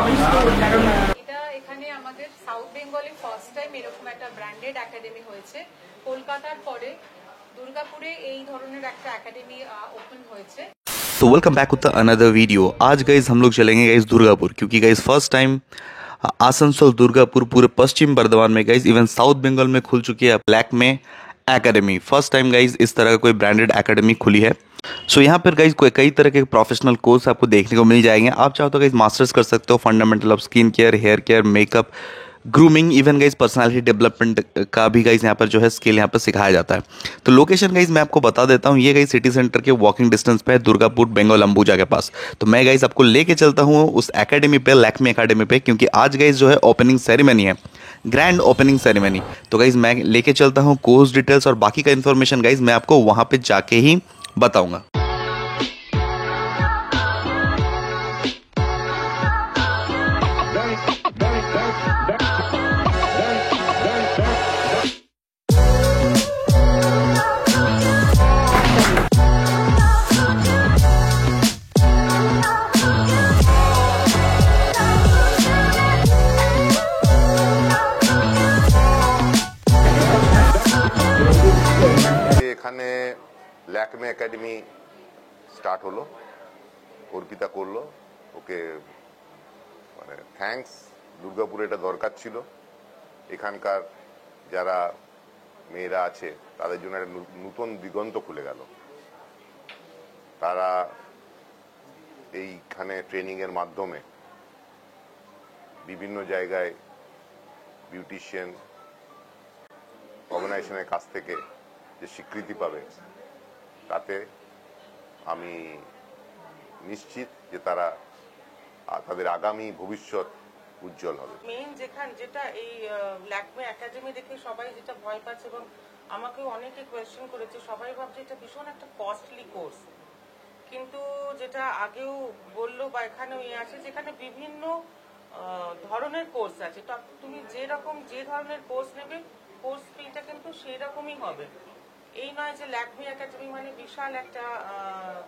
Promise to, কারণ এটা এখানে আমাদের সাউথ বেঙ্গলে ফার্স্ট টাইম এরকম একটা ব্র্যান্ডেড একাডেমি হয়েছে। কলকাতার পরে দুর্গাপুরে এই ধরনের একটা একাডেমি ওপেন হয়েছে। तो welcome back with another video. आज गाइज हम लोग चलेंगे गाइज दुर्गापुर, क्योंकि guys first time Asansol Durgapur पूरे पश्चिम बर्धमान में गाइज इवन साउथ बंगाल में खुल चुकी है ब्लैक में एकेडमी। फर्स्ट टाइम गाइज इस तरह का कोई ब्रांडेड एकेडमी खुली है। सो यहाँ पर गाइज कई तरह के प्रोफेशनल कोर्स आपको देखने को मिल जाएंगे। आप चाहो तो गाइज मास्टर्स कर सकते हो, fundamental of skin care, hair care, makeup, grooming, even guys personality development का भी गाइज यहाँ पर जो है स्किल यहाँ पर सिखाया जाता है। तो लोकेशन गाइज मैं आपको बता देता हूँ, ये गाइज सिटी सेंटर के वॉकिंग डिस्टेंस पे है, दुर्गापुर बंगाल अंबुजा के पास। तो मैं गाइज आपको लेके चलता हूँ उस एकेडमी पे, लैक्मे एकेडमी पे, क्योंकि आज गाइज जो है ओपनिंग सेरेमनी है, ग्रैंड ओपनिंग सेरेमनी। तो गाइज मैं लेके चलता हूँ, कोर्स डिटेल्स और बाकी का इन्फॉर्मेशन गाइज मैं आपको वहाँ पे जाके ही बताऊँगा। এখানে ল্যাকমে একাডেমি স্টার্ট হলো, অর্পিতা করলো, ওকে মানে থ্যাঙ্কস। দুর্গাপুরে এটা দরকার ছিল। এখানকার যারা মেয়েরা আছে তাদের জন্য একটা নতুন দিগন্ত খুলে গেল। তারা এইখানে ট্রেনিংয়ের মাধ্যমে বিভিন্ন জায়গায় বিউটিশিয়ান অর্গানাইজেশনের কাছ থেকে যে স্বীকৃতি পাবে, তাতে আমি নিশ্চিত যে তারা তাদের আগামী ভবিষ্যৎ উজ্জ্বল হবে। মেইন যেটা এই ল্যাকমে একাডেমি দেখে সবাই যেটা ভয় পাচ্ছে, এবং আমাকেও অনেকে কোয়েশ্চেন করেছে, সবাই ভাবছে এটা ভীষণ একটা কস্টলি কোর্স। কিন্তু যেটা আগেও বললো বা এখানেও আছে, যেখানে বিভিন্ন ধরনের কোর্স আছে। তো তুমি যে ধরনের কোর্স নেবে, কোর্স ফিটা কিন্তু সেই রকমই হবে। এই নয় যে ল্যাকমে একাডেমি মানে বিশাল একটা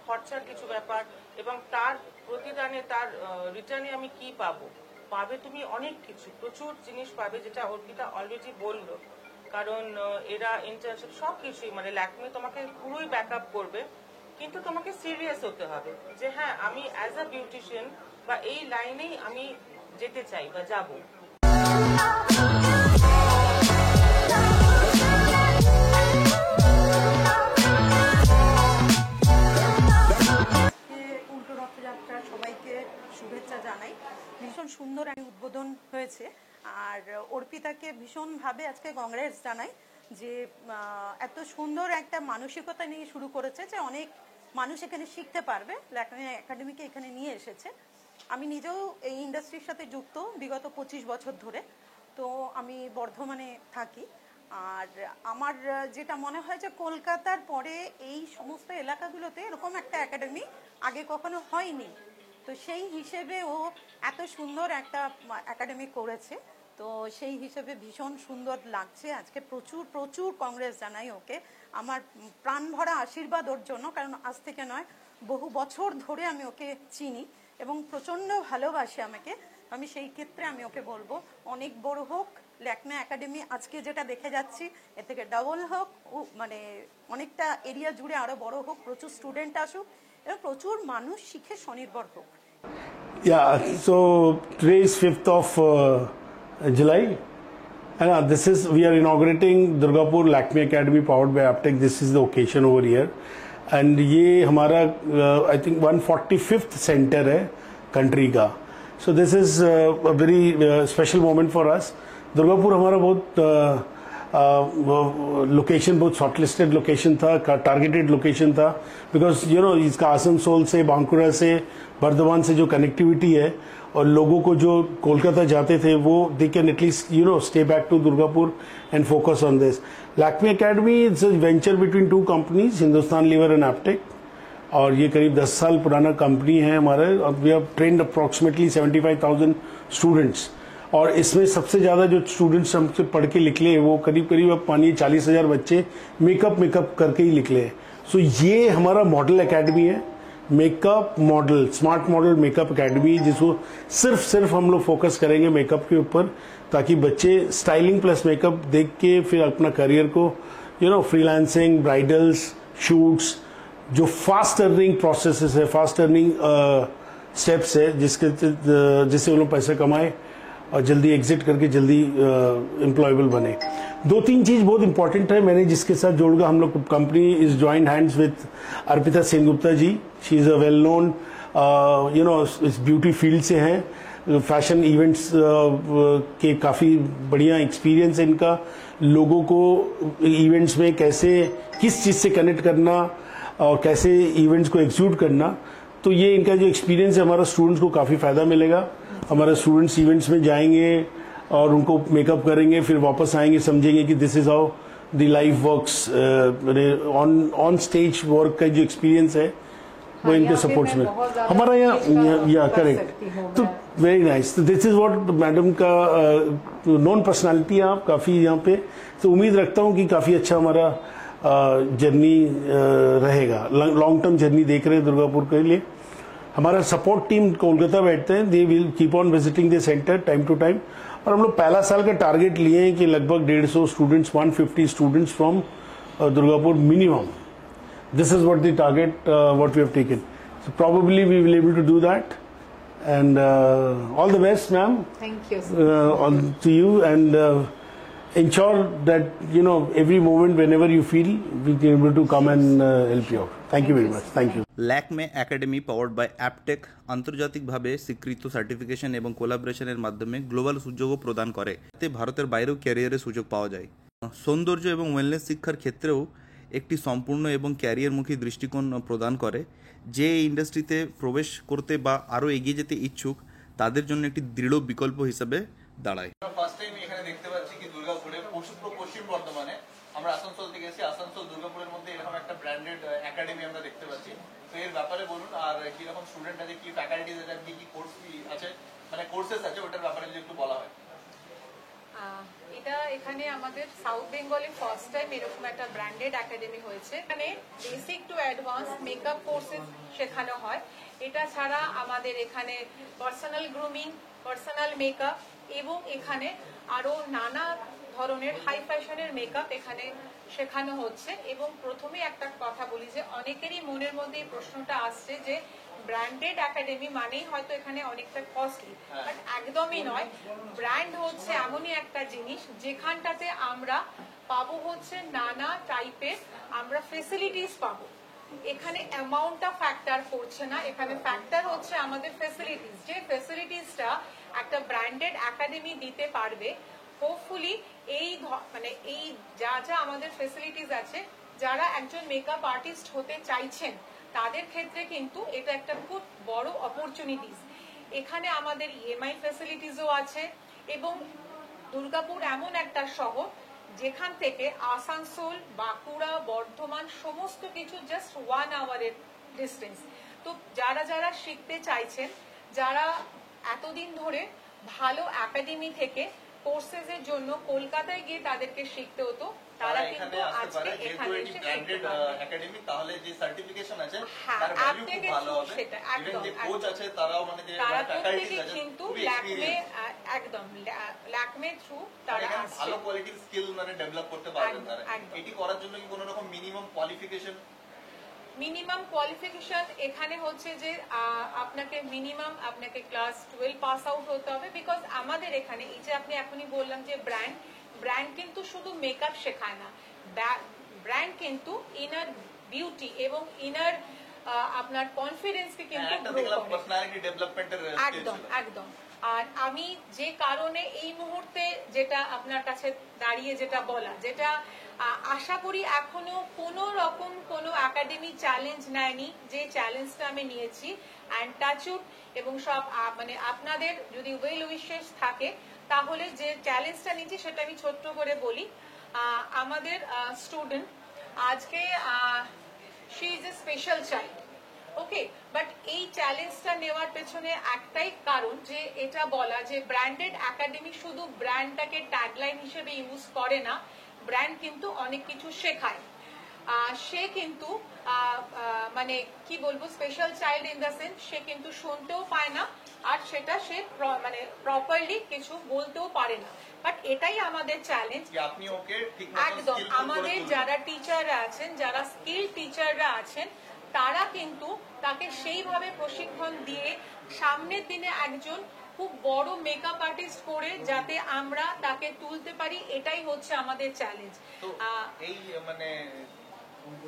খরচার কিছু ব্যাপার, এবং তার প্রতিদানে তার রিটার্নে আমি কি পাবে তুমি অনেক কিছু, প্রচুর জিনিস পাবে, যেটা অর্পিতা অলরেডি বললো। কারণ এরা ইন্টার্নশিপ সবকিছুই মানে ল্যাকমে তোমাকে পুরোই ব্যাকআপ করবে, কিন্তু তোমাকে সিরিয়াস হতে হবে যে হ্যাঁ আমি অ্যাজ আ বিউটিশিয়ান বা এই লাইনেই আমি যেতে চাই বা যাবো। সবাইকে শুভেচ্ছা জানাই। ভীষণ সুন্দর একটা উদ্বোধন হয়েছে, আর অর্পিতাকে ভীষণভাবে আজকে কংগ্রেস জানাই যে এত সুন্দর একটা মানসিকতা নিয়ে শুরু করেছে, যে অনেক মানুষ এখানে শিখতে পারবে। ল্যাকমে একাডেমিকে এখানে নিয়ে এসেছে। আমি নিজেও এই ইন্ডাস্ট্রির সাথে যুক্ত বিগত 25 বছর ধরে। তো আমি বর্ধমানে থাকি, আর আমার যেটা মনে হয় যে কলকাতার পরে এই সমস্ত এলাকাগুলোতে এরকম একটা একাডেমি আগে কখনো হয়নি। তো সেই হিসেবে ও এত সুন্দর একটা একাডেমি করেছে, তো সেই হিসেবে ভীষণ সুন্দর লাগছে। আজকে প্রচুর প্রচুর কংগ্রেস জানাই ওকে, আমার প্রাণ ভরা আশীর্বাদ ওর জন্য। কারণ আজ থেকে নয়, বহু বছর ধরে আমি ওকে চিনি এবং প্রচণ্ড ভালোবাসি আমাকে। আমি সেই ক্ষেত্রে আমি ওকে বলবো অনেক বড় হোক ল্যাকমে একাডেমি। আজকে যেটা দেখে যাচ্ছি এর থেকে ডাবল হোক, মানে অনেকটা এরিয়া জুড়ে আরো বড় হোক, প্রচুর স্টুডেন্ট আসুক এবং প্রচুর মানুষ শিখে স্বনির্ভর হোক। Yeah, so today is 5th of July, and we are inaugurating Durgapur Lakme Academy powered by Aptech. This is the occasion over here, and ये हमारा I think 145th center है country का. So this is a very special moment for us. Durgapur हमारा बहुत location बहुत shortlisted location था, targeted location था, because इसका आसनसोल से, बांकुरा से, बर्धमान से जो कनेक्टिविटी है, और लोगों को जो कोलकाता जाते थे वो they can at least stay back to Durgapur and focus on this. Lakme academy it's a venture between two companies, Hindustan Lever and Aptech, और ये करीब 10 साल पुराना कंपनी है हमारे, और we have trained approximately 75,000 students, और इसमें सबसे ज़्यादा जो स्टूडेंट्स हमसे पढ़ के निकले वो करीब अब मानिए 40,000 बच्चे मेकअप करके ही निकले हैं. सो ये हमारा मॉडल एकेडमी है makeup model, smart model makeup academy, जिसको सिर्फ हम लोग फोकस करेंगे मेकअप के ऊपर, ताकि बच्चे स्टाइलिंग प्लस मेकअप देख के फिर अपना करियर को फ्रीलांसिंग, ब्राइडल्स, शूट्स, जो फास्ट अर्निंग प्रोसेसेस है, फास्ट अर्निंग स्टेप्स है, जिससे वो लोग पैसे कमाए और जल्दी एग्जिट करके जल्दी एम्प्लॉयबल बने। 2-3 चीज बहुत इंपॉर्टेंट है मैंने जिसके साथ जोड़गा। हम लोग company is joint hands with Arpita Sengupta ji. She is a well known इस ब्यूटी फील्ड से हैं, फैशन इवेंट्स के काफ़ी बढ़िया एक्सपीरियंस है इनका, लोगों को इवेंट्स में कैसे किस चीज़ से कनेक्ट करना और कैसे इवेंट्स को एग्जीक्यूट करना, तो ये इनका जो एक्सपीरियंस है हमारा स्टूडेंट्स को काफ़ी फ़ायदा मिलेगा। हमारा स्टूडेंट्स इवेंट्स में जाएंगे और उनको मेकअप करेंगे, फिर वापस आएंगे, समझेंगे कि this is how the life works, on stage work का जो एक्सपीरियंस है वो इनके सपोर्ट्स में हमारा यहाँ करेक्ट। तो वेरी नाइस, तो दिस इज व्हाट मैडम का नॉन पर्सनालिटी है आप काफ़ी यहाँ पे, तो उम्मीद रखता हूँ कि काफ़ी अच्छा हमारा जर्नी रहेगा। लॉन्ग टर्म जर्नी देख रहे हैं दुर्गापुर के लिए। हमारा सपोर्ट टीम कोलकाता बैठते हैं, they will keep on visiting the centre time to time, और हम लोग पहला साल का टारगेट लिए हैं कि लगभग 150 students, 150 students from Durgapur minimum. This is what the target, what we have taken. So probably we will able to do that. And all the best, ma'am. Thank you. On to you, and ensure that every moment, whenever you feel, we can able to come and help you out. Thank you very much. Thank you. Lakme academy powered by Aptech আন্তর্জাতিকভাবে স্বীকৃত certification এবং কোলাবোরেশনের মাধ্যমে global সুযোগও প্রদান করে, এতে ভারতের বাইরেও ক্যারিয়ারের সুযোগ পাওয়া যায়। সৌন্দর্য এবং ওয়েলনেস শিক্ষার ক্ষেত্রেও একটি সম্পূর্ণ এবং ক্যারিয়ারমুখী দৃষ্টিকোণ প্রদান করে, যে এই ইন্ডাস্ট্রিতে প্রবেশ করতে বা আরও এগিয়ে যেতে ইচ্ছুক তাদের জন্য একটি দৃঢ় বিকল্প হিসেবে দাঁড়ায়। ফার্স্ট টাইম এখানে দেখতে পাচ্ছি কি দুর্গাপুরে পশ্চিম বর্ধমানে, আমরা আসানসোল থেকে এসেছি, আসানসোল দুর্গাপুরের মধ্যে এরকম একটা ব্র্যান্ডেড একাডেমি আমরা দেখতে পাচ্ছি। তো এর ব্যাপারে বলুন, আর কি রকম স্টুডেন্ট আছে, কি ফ্যাকাল্টিজ আছে, কি কোর্স আছে, মানে কোর্সেস আছে, ওটার ব্যাপারে যদি একটু বলা হয়। এটা এখানে আমাদের সাউথ বেঙ্গলে ফার্স্ট টাইম এরকম একটা ব্র্যান্ডেড একাডেমি হয়েছে। এখানে basic to advance makeup courses শেখানো হয়। এটা ছাড়া আমাদের এখানে পার্সোনাল গ্রুমিং, পার্সোনাল মেকআপ এবং এখানে আরো নানা ধরনের হাই ফ্যাশনের মেকআপ এখানে শেখানো হচ্ছে। এবং প্রথমে একটা কথা বলি যে অনেকেরই মনের মধ্যে এই প্রশ্নটা আসছে যে ব্র্যান্ডেড একাডেমি মানেই হয়তো এখানে অনেকটা কস্টলি, বাট একদমই নয়। ব্র্যান্ড হচ্ছে এমনই একটা জিনিস যেখানটাতে আমরা পাবো হচ্ছে নানা টাইপের আমরা ফেসিলিটিস পাবো। এখানে অ্যামাউন্টটা ফ্যাক্টর করছে না, এখানে ফ্যাক্টর হচ্ছে আমাদের ফেসিলিটিস। যে ফেসিলিটিসটা একটা ব্র্যান্ডেড একাডেমি দিতে পারবে, হোপফুলি এই যা আমাদের ফেসিলিটিস আছে, যারা একজন মেকআপ আর্টিস্ট হতে চাইছেন তাদের ক্ষেত্রে কিন্তু এটা একটা খুব বড় অপরচুনিটিস। এখানে আমাদের ইএমআই ফ্যাসিলিটিসও আছে এবং দুর্গাপুর এমন একটা শহর যেখান থেকে আসানসোল, বাঁকুড়া, বর্ধমান সমস্ত কিছু জাস্ট 1 আওয়ারের ডিস্টেন্স। তো যারা শিখতে চাইছেন, যারা এতদিন ধরে ভালো একাডেমি থেকে কোর্সেসের জন্য কলকাতায় গিয়ে তাদেরকে শিখতে হতো, তারা কিন্তু আজকে এখানে এসে শিখতে পারবে। একাডেমি তাহলে যে সার্টিফিকেশন আছে হ্যাঁ, তার ভ্যালু আপনি খুব ভালো হবে। সেটা ইভেন যে কোচ একদম আছে তারাও মানে যে তারা ফ্যাকাল্টিজ প্রত্যেকে আছে কিন্তু খুবই ল্যাকমে এক্সপেরিয়েন্স, একদম ল্যাকমে থ্রু তারা এখানে আসছে। ভালো কোয়ালিটির স্কিল মানে ডেভেলপ করতে পারবেন তারা। একদম। এটি করার জন্য কি কোনো রকম মিনিমাম কোয়ালিফিকেশন? মিনিমাম কোয়ালিফিকেশন এখানে হচ্ছে যে আপনাকে ক্লাস 12 পাস আউট হতে হবে। বিকজ আমাদের এখানে এই যে আপনি এখনই বললাম যে ব্র্যান্ড কিন্তু শুধু মেকআপ শেখায় না, ব্র্যান্ড কিন্তু ইনার বিউটি এবং ইনার আপনার কনফিডেন্সকে কিন্তু গ্রো করে। পার্সোনালিটি ডেভেলপমেন্টের একদম। আর আমি যে কারণে এই মুহূর্তে যেটা আপনার কাছে দাঁড়িয়ে যেটা বলা, যেটা আশা করি এখনো কোনো একাডেমি চ্যালেঞ্জ নেয়নি, যে চ্যালেঞ্জটা আমি নিয়েছি অ্যান্ড টাচউড এবং সব মানে আপনাদের যদি ওয়েল উইশেস থাকে তাহলে যে চ্যালেঞ্জটা নিয়েছি সেটা আমি ছোট্ট করে বলি। আমাদের স্টুডেন্ট আজকে she is a special child, okay, but এই চ্যালেঞ্জটা নেওয়ার পেছনে একটাই কারণ যে এটা বলা যে ব্র্যান্ডেড একাডেমি শুধু ব্র্যান্ডটাকে ট্যাগলাইন হিসেবে ইউজ করে না, ব্র্যান্ড কিন্তু অনেক কিছু শেখায়। সে কিন্তু মানে কি বলবো special child in the sense সে কিন্তু শুনতেও পায় না আর সেটা সে মানে প্রপারলি কিছু বলতেও পারে না। বাট এটাই আমাদের চ্যালেঞ্জ। আপনি ওকে ঠিকমতো একদম আমাদের যারা টিচাররা আছেন, যারা স্কিল টিচাররা আছেন, তারা কিন্তু তাকে সেইভাবে প্রশিক্ষণ দিয়ে সামনের দিনে একজন খুব বড় মেকআপ আর্টিস্ট করে যাতে আমরা তাকে তুলতে পারি, এটাই হচ্ছে আমাদের চ্যালেঞ্জ। তো এই মানে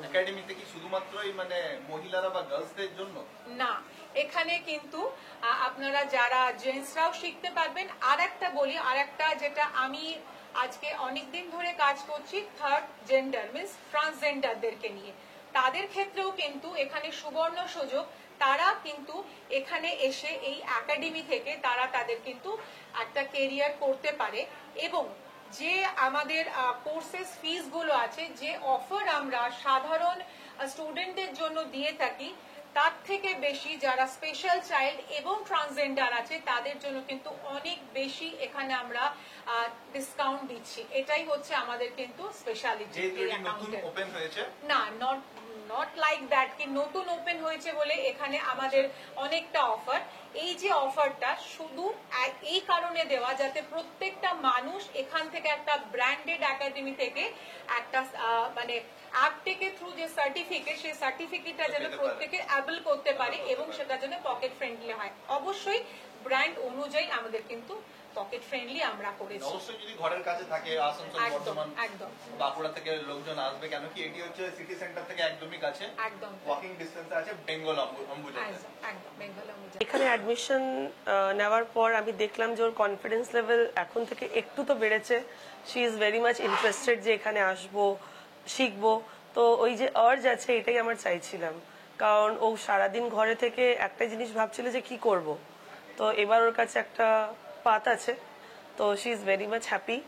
একাডেমিতে কি শুধুমাত্রই মানে মহিলারা বা গার্লসদের জন্য? না, এখানে কিন্তু আপনারা যারা জেন্টসরাও শিখতে পারবেন। আর একটা বলি, আর একটা যেটা আমি আজকে অনেকদিন ধরে কাজ করছি, থার্ড জেন্ডার মিনস ট্রান্সজেন্ডারদেরকে নিয়ে, তাদের ক্ষেত্রেও কিন্তু এখানে সুবর্ণ সুযোগ। তারা কিন্তু এখানে এসে এই একাডেমি থেকে তারা তাদের কিন্তু একটা কেরিয়ার করতে পারে। এবং যে আমাদের কোর্সেস ফিস গুলো আছে, যে অফার আমরা সাধারণ স্টুডেন্টদের জন্য দিয়ে থাকি, তার থেকে বেশি যারা স্পেশাল চাইল্ড এবং ট্রান্সজেন্ডার আছে তাদের জন্য কিন্তু অনেক বেশি এখানে আমরা ডিসকাউন্ট দিচ্ছি। এটাই হচ্ছে আমাদের কিন্তু স্পেশালিটি। না, নট লাইক দ্যাট কি নতুন ওপেন হয়েছে বলে এখানে আমাদের অনেকটা অফার। এই যে অফারটা শুধু এই কারণে দেওয়া যাতে প্রত্যেকটা মানুষ এখান থেকে একটা ব্র্যান্ডেড একাডেমি থেকে একটা মানে অ্যাপটেকের থ্রু যে সার্টিফিকেট, সেই সার্টিফিকেটটা যেন প্রত্যেকে অ্যাবল করতে পারে এবং সেটা যেন পকেট ফ্রেন্ডলি হয়। অবশ্যই ব্র্যান্ড অনুযায়ী আমাদের কিন্তু পকেট ফ্রেন্ডলি আমরা করেছি। অবশ্যই যদি ঘরের কাছে থাকে, আসানসোল, বর্ধমান, একদম বাঁকুড়া থেকে লোকজন আসবে, কেন কি এটি হচ্ছে সিটি সেন্টার থেকে একদমই কাছে, একদম ওয়াকিং ডিসটেন্সে আছে বেঙ্গল অম্বুজা। একদম বেঙ্গল অম্বুজা। এখানে অ্যাডমিশন নেওয়ার পর আমি দেখলাম যে ওর কনফিডেন্স লেভেল এখন থেকে একটু তো বেড়েছে। She is very much interested যে এখানে আসবো, শিখবো। তো ওই যে আর্জ আছে, এটাই আমার চাইছিলাম। কারণ ও সারাদিন ঘরে থেকে একটা জিনিস ভাবছিল যে কি করব। তো এবার ওর কাছে একটা পাথ আছে। তো she is very much happy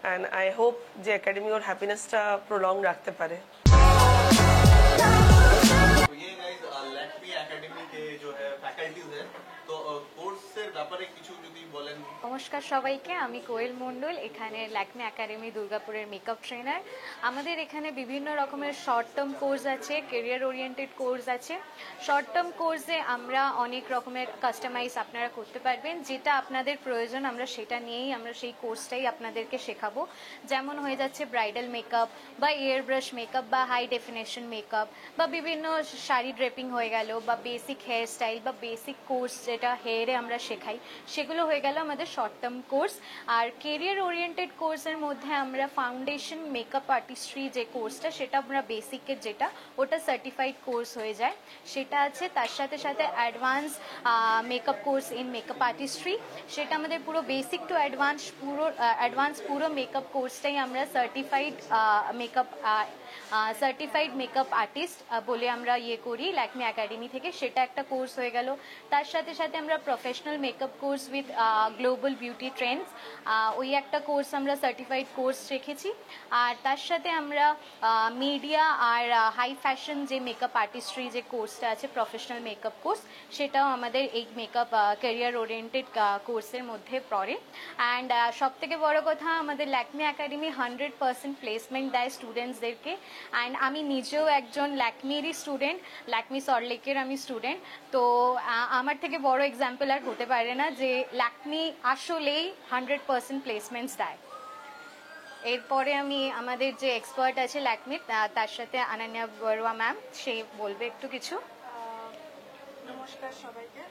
and I hope যে একাডেমি ওর হ্যাপিনেসটা প্রলং রাখতে পারে। ये गाइस लैक्मी एकेडमी के जो है फैकल्टीज है, तो কোর্সের ব্যাপারে কিছু যদি বলেন। নমস্কার সবাইকে, আমি কোয়েল মণ্ডল, এখানে ল্যাকমি একাডেমি দুর্গাপুরের মেকআপ ট্রেনার। আমাদের এখানে বিভিন্ন রকমের শর্ট টার্ম কোর্স আছে, কেরিয়ার ওরিয়েন্টেড কোর্স আছে। শর্ট টার্ম কোর্সে আমরা অনেক রকমের কাস্টমাইজ আপনারা করতে পারবেন, যেটা আপনাদের প্রয়োজন আমরা সেটা নিয়েই আমরা সেই কোর্সটাই আপনাদেরকে শেখাবো। যেমন হয়ে যাচ্ছে ব্রাইডাল মেকআপ বা এয়ার ব্রাশ মেকআপ বা হাই ডেফিনেশন মেকআপ বা বিভিন্ন শাড়ি ড্রেপিং হয়ে গেল বা বেসিক হেয়ার স্টাইল বা বেসিক কোর্স যেটা হেয়ারে আমরা শেখাই, সেগুলো হয়ে গেল আমাদের শর্ট টার্ম কোর্স। আর কেরিয়ার ওরিয়েন্টেড কোর্সের মধ্যে আমরা ফাউন্ডেশন মেকআপ আর্টিস্ট্রি যে কোর্সটা, সেটা আমরা বেসিকের যেটা ওটা সার্টিফাইড কোর্স হয়ে যায়, সেটা আছে। তার সাথে সাথে advance makeup course in makeup artistry, সেটা আমাদের পুরো বেসিক টু অ্যাডভান্স পুরো মেকআপ কোর্সটাই আমরা সার্টিফাইড মেকআপ আর্টিস্ট বলে আমরা ইয়ে করি ল্যাকমি একাডেমি থেকে, সেটা একটা কোর্স হয়ে গেল। তার সাথে সাথে আমরা professional makeup course with global beauty Trends, ওই একটা কোর্স আমরা সার্টিফাইড কোর্স রেখেছি। আর তার সাথে আমরা মিডিয়া আর হাই ফ্যাশন যে মেকআপ আর্টিস্ট্রি যে কোর্সটা আছে, প্রফেশনাল মেকআপ কোর্স, সেটাও আমাদের এই মেকআপ ক্যারিয়ার ওরিয়েন্টেড কোর্সের মধ্যে পড়ে। অ্যান্ড সব থেকে বড় কথা, আমাদের ল্যাকমি একাডেমি 100% প্লেসমেন্ট দেয় স্টুডেন্টসদেরকে। অ্যান্ড আমি নিজেও একজন ল্যাকমিরই স্টুডেন্ট, ল্যাকমি সল্টলেকের আমি স্টুডেন্ট। তো আমার থেকে বড় এক্সাম্পল আর হতে পারে না যে ল্যাকমি আসলেই 100% প্লেসমেন্টস দেয়। এরপরে আমি আমাদের যে এক্সপার্ট আছে ল্যাকমির, তার সাথে অনন্যা বড়ুয়া ম্যাম, সে বলবে একটু কিছু। নমস্কার সবাইকে।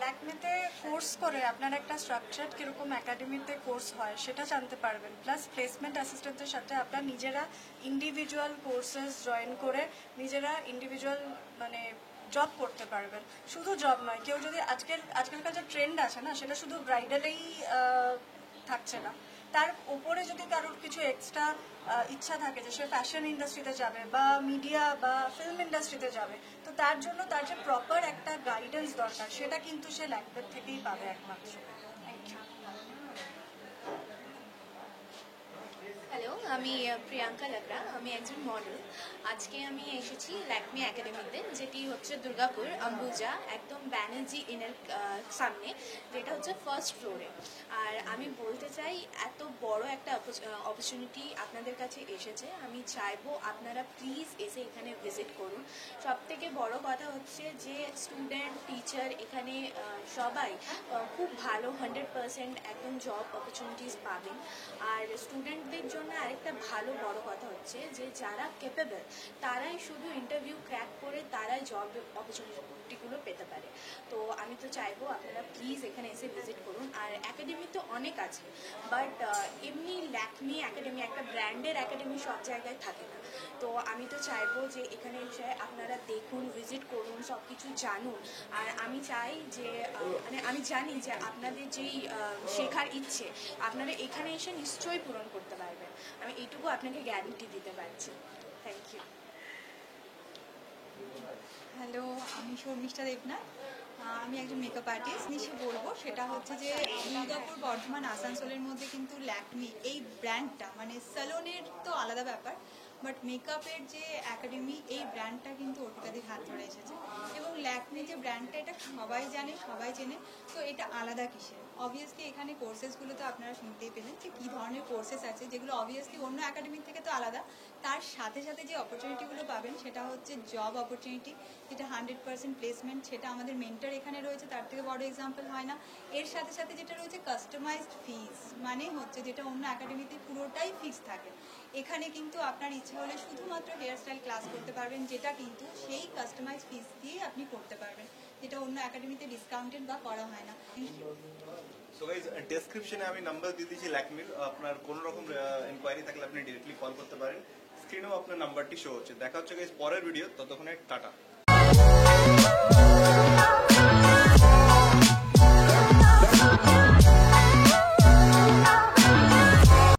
ল্যাকমিতে কোর্স করে আপনার একটা স্ট্রাকচার কীরকম একাডেমিতে কোর্স হয় সেটা জানতে পারবেন, প্লাস প্লেসমেন্ট অ্যাসিস্ট্যান্টের সাথে আপনার নিজেরা ইন্ডিভিজুয়াল কোর্সেস জয়েন করে নিজেরা ইন্ডিভিজুয়াল মানে জব করতে পারবেন। শুধু জব নয়, কেউ যদি আজকালকার যে ট্রেন্ড আছে না, সেটা শুধু ব্রাইডালেই থাকছে না, তার উপরে যদি কারোর কিছু এক্সট্রা ইচ্ছা থাকে যে সে ফ্যাশন ইন্ডাস্ট্রিতে যাবে বা মিডিয়া বা ফিল্ম ইন্ডাস্ট্রিতে যাবে, তো তার জন্য তার যে প্রপার একটা গাইডেন্স দরকার, সেটা কিন্তু সে ল্যাকমির থেকেই পাবে একমাত্র। Thank you. হ্যালো, আমি প্রিয়াঙ্কা লাকড়া। আমি একজন মডেল। আজকে আমি এসেছি ল্যাকমি একাডেমিতে, যেটি হচ্ছে দুর্গাপুর অম্বুজা, একদম ব্যানার্জি ইনের সামনে, যেটা হচ্ছে ফার্স্ট ফ্লোরে। আর আমি বলতে চাই, এত বড় একটা অপরচুনিটি আপনাদের কাছে এসেছে। আমি চাইবো আপনারা প্লিজ এসে এখানে ভিজিট করুন। সব থেকে বড় কথা হচ্ছে যে স্টুডেন্ট, টিচার এখানে সবাই খুব ভালো 100% একদম জব অপরচুনিটিস পাবেন। আর স্টুডেন্টদের জন্য আরেকটা ভালো বড় কথা হচ্ছে যে যারা ক্যাপেবল তারাই শুধু ইন্টারভিউ ক্র্যাক করে তারাই জব অপরচুনিটিগুলো পেতে পারে। তো আমি তো চাইবো আপনারা প্লিজ এখানে এসে ভিজিট করুন। আর একাডেমি তো অনেক আছে, বাট এমনি ল্যাকমি একাডেমি একটা ব্র্যান্ডের একাডেমি সব জায়গায় থাকে না। তো আমি তো চাইবো যে এখানে এসে আপনারা দেখুন, ভিজিট করুন, সব কিছু জানুন। আর আমি চাই যে মানে আমি জানি যে আপনাদের যেই শেখার ইচ্ছে আপনারা এখানে এসে নিশ্চয়ই পূরণ করতে পারবেন। আমি এইটুকু আপনাকে গ্যারান্টি দিতে পারছি। Thank you. হ্যালো, আমি শর্মিষ্ঠা দেবনাথ। আমি একজন মেকআপ আর্টিস্ট। নিচে বলবো সেটা হচ্ছে যে দুর্গাপুর, বর্ধমান, আসানসোলের মধ্যে কিন্তু ল্যাকমি এই ব্র্যান্ডটা, মানে স্যালনের তো আলাদা ব্যাপার, বাট মেকআপের যে একাডেমি, এই ব্র্যান্ডটা কিন্তু অর্পিতাদির হাত ধরে এসেছে। এবং ল্যাকমি যে ব্র্যান্ডটা, এটা সবাই জানে, সবাই চেনে। তো এটা আলাদা কিসের? অবভিয়াসলি এখানে কোর্সেসগুলো তো আপনারা শুনতেই পেলেন যে কী ধরনের কোর্সেস আছে, যেগুলো অবভিয়াসলি অন্য একাডেমির থেকে তো আলাদা। তার সাথে সাথে যে অপরচুনিটিগুলো পাবেন সেটা হচ্ছে জব অপরচুনিটি, যেটা 100% প্লেসমেন্ট। সেটা আমাদের মেন্টর এখানে রয়েছে, তার থেকে বড় এক্সাম্পল হয় না। এর সাথে সাথে যেটা রয়েছে কাস্টমাইজড ফিস, মানে হচ্ছে যেটা অন্য একাডেমিতে পুরোটাই ফিক্স থাকে, এখানে কিন্তু আপনার ইচ্ছা হলে শুধুমাত্র হেয়ার স্টাইল ক্লাস করতে পারবেন, যেটা কিন্তু সেই কাস্টমাইজ ফিস দিয়ে আপনি করতে পারবেন, যেটা অন্য একাডেমিতে ডিসকাউন্টেড বা করা হয় না। সো গাইজ, ডেসক্রিপশনে আমি নাম্বার দিয়ে দিয়েছি ল্যাকমির। আপনার কোনো রকম ইনকোয়ারি থাকলে আপনি ডিরেক্টলি কল করতে পারেন। স্ক্রিনেও আপনার নাম্বারটি শো হচ্ছে। দেখা হচ্ছে গাইজ পরের ভিডিও, ততক্ষণে টাটা।